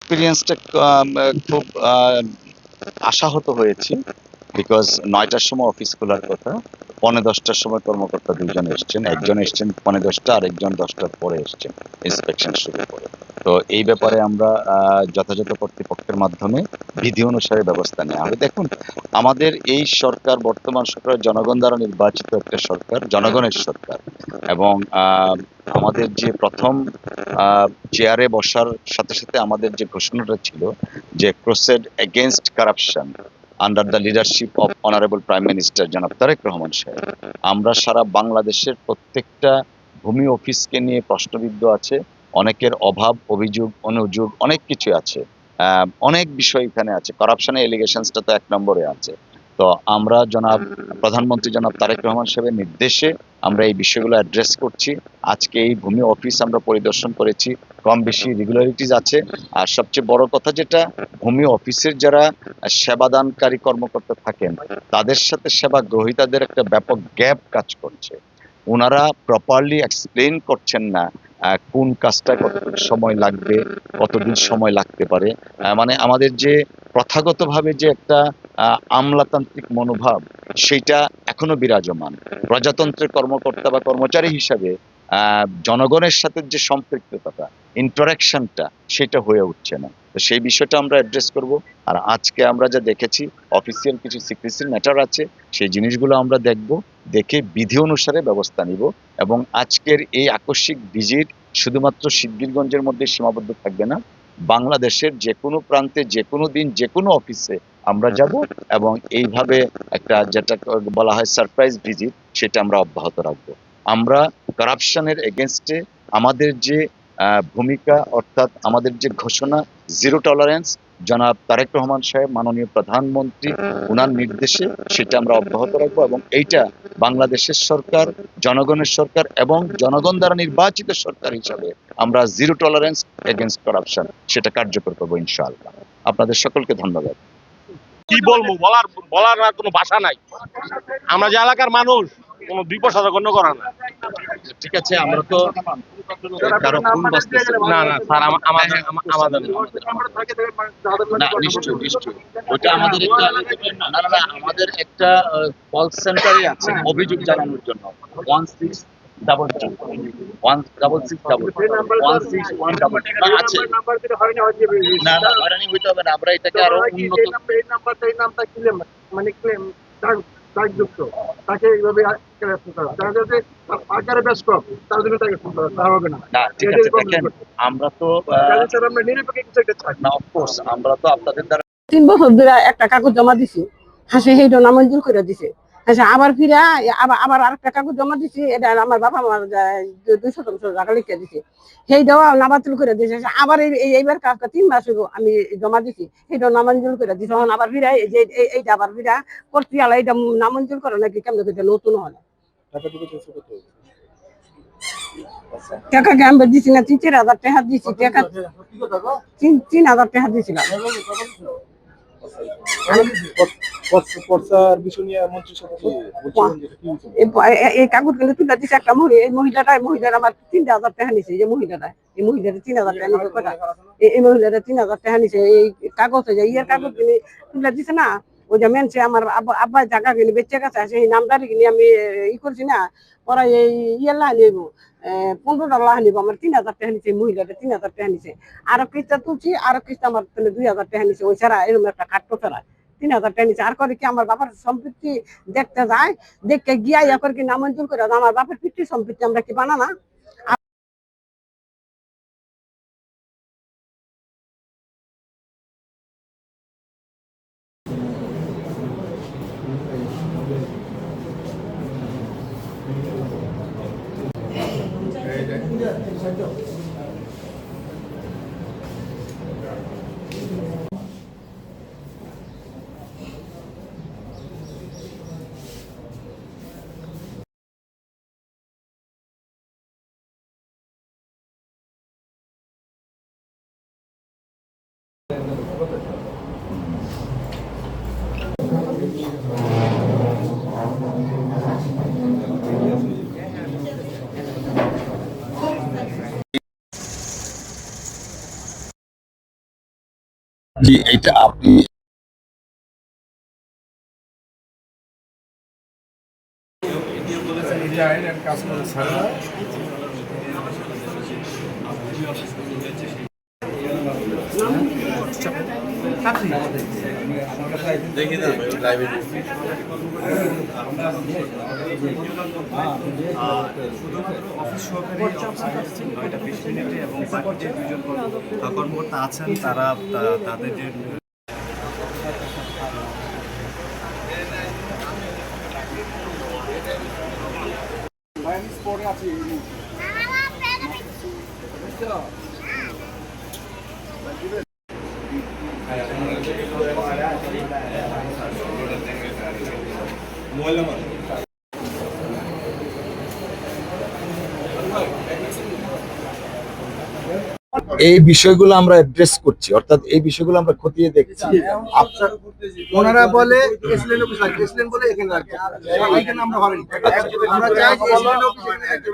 এক্সপিরিয়েন্সটা খুব আশাহত হয়েছি। বিকজ ৯টার সময় অফিস খোলার কথা, ১৫-১০টার সময় কর্মকর্তা দুইজন এসছেন, একজন এসছেন ১৫-১০টা, আর একজন ১০টার পরে এসছেন ইন্সপেকশন শুরু করে। তো এই ব্যাপারে আমরা যথাযথ কর্তৃপক্ষের মাধ্যমে বিধি অনুসারে ব্যবস্থা নেওয়া হবে। দেখুন, আমাদের এই সরকার, বর্তমান সরকার জনগণ দ্বারা নির্বাচিত একটা সরকার, জনগণের সরকার। এবং আমাদের যে প্রথম চেয়ারে বসার সাথে সাথে আমাদের যে ঘোষণাটা ছিল যে crusade against corruption under the leadership of honourable prime minister জনাব তারেক রহমান সাহেব, আমরা সারা বাংলাদেশের প্রত্যেকটা ভূমি অফিসকে নিয়ে প্রশ্নবিদ্ধ আছে। অনেকের অভাব, অভিযোগ, অনুযোগ অনেক কিছু আছে, অনেক বিষয় এখানে আছে। করাপশনের এলিগেশনসটা তো ১ নম্বরে আছে। তো আমরা প্রধানমন্ত্রী জনাব তারেক রহমান সাহেবের নির্দেশে আমরা এই বিষয়গুলো অ্যাড্রেস করছি। আজকে এই ভূমি অফিস আমরা পরিদর্শন করেছি, কম বেশি রেগুলারিটিস আছে। আর সবচেয়ে বড় কথা যেটা, ভূমি অফিসের যারা সেবাদানকারী কর্মকর্তা থাকেন, তাদের সাথে সেবা গ্রহীতাদের একটা ব্যাপক গ্যাপ কাজ করছে। ওনারা প্রপারলি এক্সপ্লেন করছেন না কোন কাজটা কতটুকু সময় লাগবে, কতদিন সময় লাগতে পারে। মানে আমাদের যে প্রথাগতভাবে যে একটা আমলাতান্ত্রিক মনোভাব, সেইটা এখনো বিরাজমান। প্রজাতন্ত্রের কর্মকর্তা বা কর্মচারী হিসাবে জনগণের সাথে যে সম্পৃক্ততা, ইন্টারাকশনটা, সেটা হয়ে উঠছে না। তো সেই বিষয়টা আমরা অ্যাড্রেস করব। আর আজকে আমরা যা দেখেছি, অফিসিয়াল কিছু সিক্রেসির ম্যাটার আছে, সেই জিনিসগুলো আমরা দেখব, দেখে বিধি অনুসারে ব্যবস্থা নিব। এবং আজকের এই আকস্মিক ভিজিট শুধুমাত্র শিবগিরগঞ্জের মধ্যে সীমাবদ্ধ থাকবে না, বাংলাদেশের যে কোনো প্রান্তে, যে কোনো দিন, যে কোনো অফিসে আমরা যাব। এবং এইভাবে একটা যেটা বলা হয় সারপ্রাইজ ভিজিট, সেটা আমরা অব্যাহত রাখবো। আমরা কারাপশনের এগেনস্টে আমাদের যে ভূমিকা, অর্থাৎ আমাদের যে ঘোষণা জিরো টলারেন্স, জনাব তারেক রহমান সাহেব মাননীয় প্রধানমন্ত্রী, ওনার নির্দেশে সেটা আমরা অব্যাহত রাখবো। এবং এইটা বাংলাদেশের সরকার, জনগণের সরকার এবং জনগণ দ্বারা নির্বাচিত সরকার হিসাবে আমরা জিরো টলারেন্স এগেনস্ট কারাপশন সেটা কার্যকর করবো ইনশাআল্লাহ। আপনাদের সকলকে ধন্যবাদ। কি বলবো, বলার আর কোনো ভাষা নাই। আমরা যে এলাকার মানুষ, কোনো ২% গণ্য করা না। ঠিক আছে, আমরা তো কারো ফোন বাজতেছে না না স্যার, আমাদের না, নিশ্চয়ই নিশ্চয়ই ওটা আমাদের একটা না না না, আমাদের একটা কল সেন্টারই আছে অভিযোগ জানানোর জন্য, 1622 1661 না আছে। না না, হয়রানি হইতে হবে না, আমরা এটাকে আরো উন্নত। এই নামটা মানে ক্লেম দাগযুক্ত, তাকে এইভাবে আকারে বেশ কম, তার জন্য তাকে ফোন করা হবে না। ঠিক আছে, দেখেন আমরা তো আমরা নিরপেক্ষ কিছু একটা চাই না, অফকোর্স আমরা তো আপনাদের দ্বারা ৩ বছর ধরে একটা কাগজ জমা দিছি, হাসে সেইটা নামঞ্জুর করে দিছে। আচ্ছা, আবার ফিরা আবার আরেকটা কাগজ জমা দিছি, এটা আমার বাবা মার ২০০ টাকা লিখে দিছে, সেইটাও নাবাতিল করে দিয়েছে। আবার এইবার কাজটা ৩ মাস হলো আমি জমা দিছি, সেইটাও নামঞ্জুর করে দিছে। তখন আবার ফিরা এইটা আবার ফিরা করতে আলা, এটা নামঞ্জুর করে নাকি কেমন করে নতুন হয় না। টাকা আমি দিছি না, ৩-৪ হাজার টাকা দিছি, টাকা ৩,০০০ টাকা দিছিলাম। এই কাগজ কিন্তু তুলে দিচ্ছে একটা মহিলার আমার ৩,০০০ টাকা নিছে। এই মহিলাটা ৩,০০০ টাকা নিছে, কটা এই মহিলাটা ৩,০০০ টাকা নিছে। এই কাগজে যে ইয়ের কাগজ কিনে তুলে দিছে না, ওই যে মেনছে আমার আব্বা জায়গা কিনে বেঁচে গেছে, সেই নামদারি কিনে আমি করছি না, পরে এই ইয়েলা নিব ১৫টা লাখ নিব। আমার ৩,০০০ টাকা নিছে, মহিলাটা ৩,০০০ টাকা নিছে। আরো কিস্তা তুলছি, আরো কিস্তা আমার ২,০০০ টাকা নিছে। ওই ছাড়া এরকম একটা কাটতো ছাড়া ৩,০০০ টাকা নিচ্ছে। আর করে কি আমার বাবার সম্পত্তি দেখতে যায়, দেখতে গিয়া ইয়া করে কি নামঞ্জুর করে, আমার বাপের পিতৃ সম্পত্তি আমরা কি বানানা। জি, এটা আপনি অফিস সহকারী অফিসার এসেছেন 9:20 এবং বাকি যে দুজন কর্মকর্তা আছেন তারা তাদের যে এই বিষয়গুলো আমরা অ্যাড্রেস করছি, অর্থাৎ এই বিষয়গুলো আমরা খতিয়ে দেখছি। আপনার ওনারা বলে এসএলএন অফিস লাগবে, এসএলএন বলে এখানে লাগবে, এইখানে আমরা ভাবিনি। আমরা চাই যে এসএলএন অফিস এখানে একটা